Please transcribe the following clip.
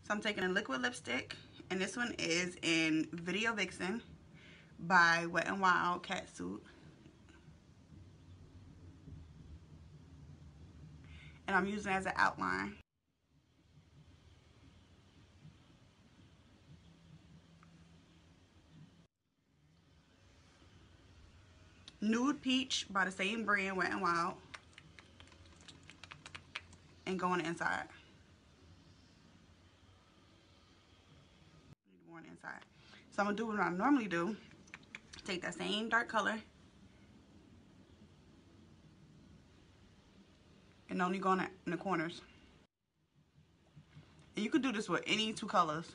So I'm taking a liquid lipstick, and this one is in Video Vixen by Wet n Wild Catsuit. And I'm using it as an outline. Nude Peach by the same brand, Wet n Wild. And go on the inside. More on the inside. So I'm going to do what I normally do. Take that same dark color. And only go in the corners. And you could do this with any two colors.